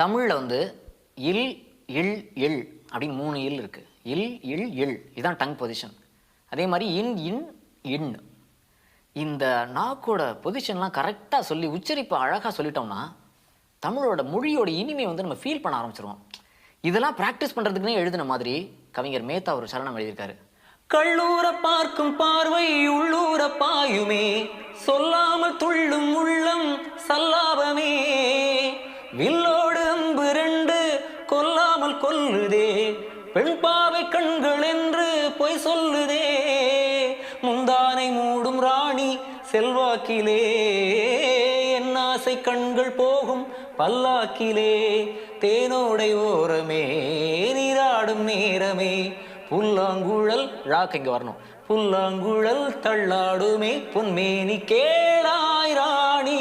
தமிழில் வந்து இல் இல் இல் அப்படின்னு 3 இல் இருக்குது. இல் இல் இல் இதுதான் டங் பொசிஷன். அதே மாதிரி இன் இன் இன். இந்த நாக்கோட பொசிஷன்லாம் கரெக்டாக சொல்லி உச்சரிப்பை அழகாக சொல்லிட்டோம்னா தமிழோட மொழியோட இனிமை வந்து நம்ம ஃபீல் பண்ண ஆரம்பிச்சிருவோம். இதெல்லாம் ப்ராக்டிஸ் பண்ணுறதுக்குன்னே எழுதின மாதிரி கவிஞர் மேத்தா ஒரு சரணம் எழுதியிருக்காரு. கள்ளூர பார்க்கும் பார்வை உள்ளூர பாயுமே, சொல்லாமல் துள்ளும் உள்ளம் சல்லாபமே, வில்லோடு அம்பு 2 கொல்லாமல் கொல்லுதே, பெண் பாவை கண்கள் என்று பொய் சொல்லுதே, முந்தானை மூடும் ராணி செல்வாக்கிலே, என் ஆசை கண்கள் போகும் பல்லாக்கிலே, தேனோடை ஓரமே நீராடும் நேரமே, புல்லாங்குழல் ராக் இங்க வரணும், புல்லாங்குழல் தள்ளாடுமே பொன்மேனி கேளாய் ராணி